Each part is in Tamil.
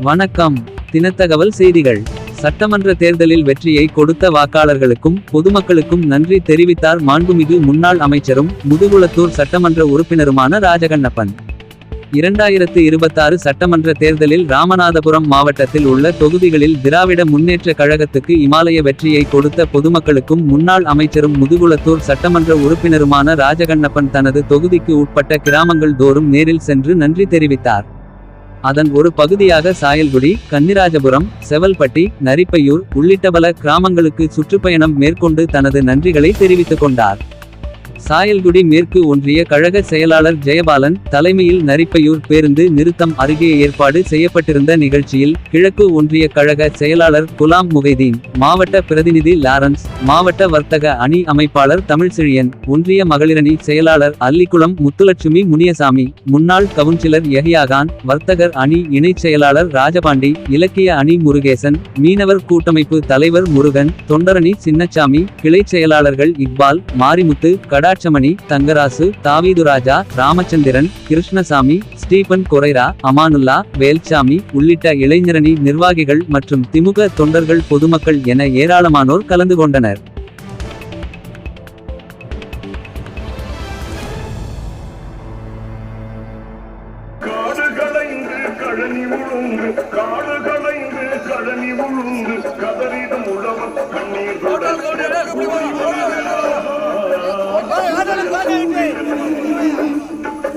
வணக்கம். தினத்தகவல் செய்திகள். சட்டமன்ற தேர்தலில் வெற்றியை கொடுத்த வாக்காளர்களுக்கும் பொதுமக்களுக்கும் நன்றி தெரிவித்தார் மாண்புமிகு முன்னாள் அமைச்சரும் முதுகுளத்தூர் சட்டமன்ற உறுப்பினருமான ராஜகண்ணப்பன். 2026 சட்டமன்ற தேர்தலில் ராமநாதபுரம் மாவட்டத்தில் உள்ள தொகுதிகளில் திராவிட முன்னேற்ற கழகத்துக்கு இமாலய வெற்றியை கொடுத்த பொதுமக்களுக்கும் முன்னாள் அமைச்சரும் முதுகுளத்தூர் சட்டமன்ற உறுப்பினருமான ராஜகண்ணப்பன் தனது தொகுதிக்கு உட்பட்ட கிராமங்கள் தோறும் நேரில் சென்று நன்றி தெரிவித்தார். அதன் ஒரு பகுதியாக சாயல்குடி, கன்னிராஜபுரம், செவல்பட்டி, நரிப்பையூர் உள்ளிட்ட பல கிராமங்களுக்கு சுற்றுப்பயணம் மேற்கொண்டு தனது நன்றிகளை தெரிவித்துக் கொண்டார். சாயல்குடி மேற்கு ஒன்றிய கழக செயலாளர் ஜெயபாலன் தலைமையில் நரிப்பையூர் பேருந்து நிறுத்தம் அருகே ஏற்பாடு செய்யப்பட்டிருந்த நிகழ்ச்சியில் கிழக்கு ஒன்றிய கழக செயலாளர் குலாம் முகைதீன், மாவட்ட பிரதிநிதி லாரன்ஸ், மாவட்ட வர்த்தக அணி அமைப்பாளர் தமிழ்செழியன், ஒன்றிய மகளிரணி செயலாளர் அல்லிக்குளம் முத்துலட்சுமி முனியசாமி, முன்னாள் கவுன்சிலர் யஹியாகான், வர்த்தகர் அணி இணைச் செயலாளர் ராஜபாண்டி, இலக்கிய அணி முருகேசன், மீனவர் கூட்டமைப்பு தலைவர் முருகன், தொண்டரணி சின்னச்சாமி, கிளை செயலாளர்கள் இக்பால், மாரிமுத்து, கடாட்சமணி, தங்கராசு, தாவீதுராஜா, ராமச்சந்திரன், கிருஷ்ணசாமி, ஸ்டீபன் கொரைரா, அமானுல்லா, வேல்சாமி உள்ளிட்ட இளைஞரணி நிர்வாகிகள் மற்றும் திமுக தொண்டர்கள் பொதுமக்கள் என ஏராளமானோர் கலந்து கொண்டனர்.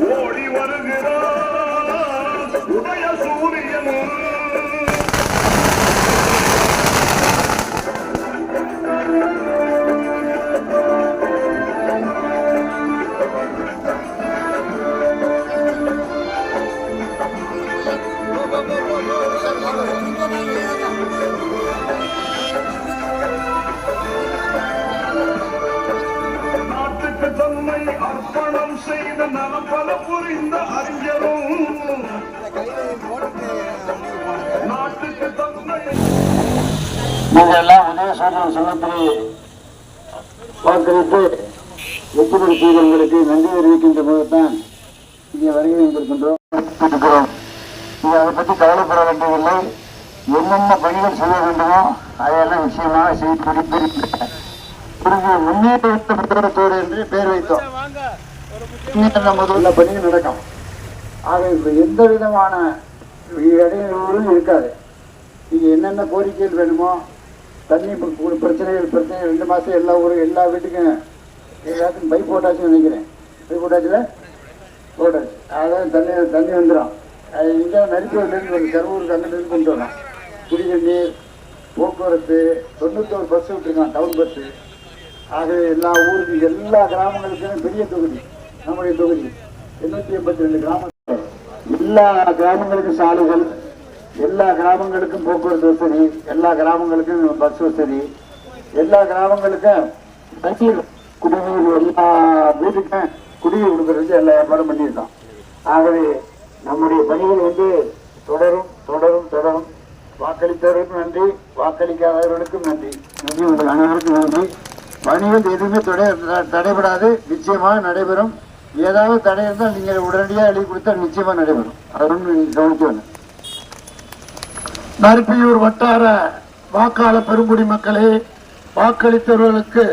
ஓடி வருகிறார் உதய சூரியன். நாட்டுக்கு தன்னை அர்ப்பணம் செய்த நலம் பல புரிந்த அறிஞரும் நாட்டுக்கு தன்னை நீங்கள் எல்லாம் உதயசூரியன் சின்னத்திலே வாக்களித்து வெற்றி பெறுவதற்கு நன்றி தெரிவிக்கின்ற போதுதான் இங்கே வருகை வந்திருக்கின்றோம். நீங்கள் அதை பற்றி கவலைப்பட வேண்டியதில்லை. என்னென்ன பணிகள் செய்ய வேண்டுமோ அதையெல்லாம் நிச்சயமாக செய்து முன்னேற்றத்தோடு என்று பெயர் வைத்தோம். முதல்ல பணிகள் நடக்கும். ஆக எந்த விதமான இடையூறும் இருக்காது. நீங்கள் என்னென்ன கோரிக்கைகள் வேணுமோ, தண்ணி பிரச்சனைகள் 2 மாதம் எல்லா ஊரும் எல்லா வீட்டுக்கும் எல்லாத்துக்கும் பைப் போட்டாச்சுன்னு நினைக்கிறேன். பைப் போட்டாச்சில் போட்டாச்சு. அதாவது தண்ணி வந்துடும். அது இங்கே நரிப்பூர்லேருந்து கருவூருக்கு அங்கிட்டு கொண்டு வரலாம். குடிநீர், போக்குவரத்து 91 பஸ் விட்டுருக்கான், டவுன் பஸ்ஸு. ஆகவே எல்லா ஊருக்கு எல்லா கிராமங்களுக்கும் பெரிய தொகுதி நம்முடைய தொகுதி 882 கிராமங்கள். எல்லா கிராமங்களுக்கும் சாலைகள், எல்லா கிராமங்களுக்கும் போக்குவரத்து வசதி, எல்லா கிராமங்களுக்கும் பஸ் வசதி, எல்லா கிராமங்களுக்கும் தண்ணீர், குடிநீர், எல்லா வீட்டுக்கும் குடிநீர் கொடுக்கறதுக்கு எல்லா ஏற்பாடும் பண்ணியிருக்கோம். ஆகவே நம்முடைய பணிகள் தொடரும் தொடரும் தொடரும். வாக்களித்தவர்களுக்கும் நன்றி, வாக்களிக்காதவர்களுக்கும் நன்றி. நன்றி, உங்கள் அனைவருக்கும் நன்றி. பணிகள் எதுவுமே தடைபடாது, நிச்சயமாக நடைபெறும். ஏதாவது தடை இருந்தால் நீங்கள் உடனடியாக எழுதி கொடுத்தால் நிச்சயமாக நடைபெறும். அதற்கு நீங்கள் கவனிக்கணும். நரிப்பையூர் வட்டார வாக்காளர் பெருங்குடி மக்களே, வாக்களித்தவர்களுக்கு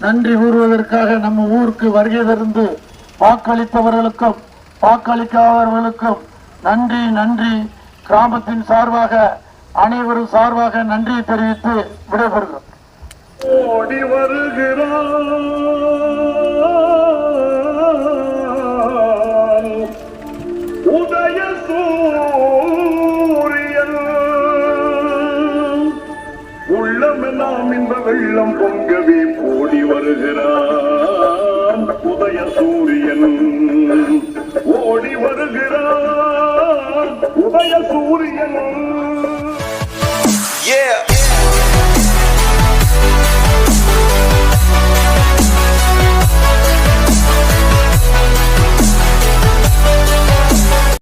நன்றி கூறுவதற்காக நம்ம ஊருக்கு வருகை தந்து வாக்களித்தவர்களுக்கும் வாக்களிக்காதவர்களுக்கும் நன்றி நன்றி. கிராமத்தின் சார்பாக அனைவரும் சார்பாக நன்றியை தெரிவித்து விடைபெறுகிறோம். ஓடி வருகிறார்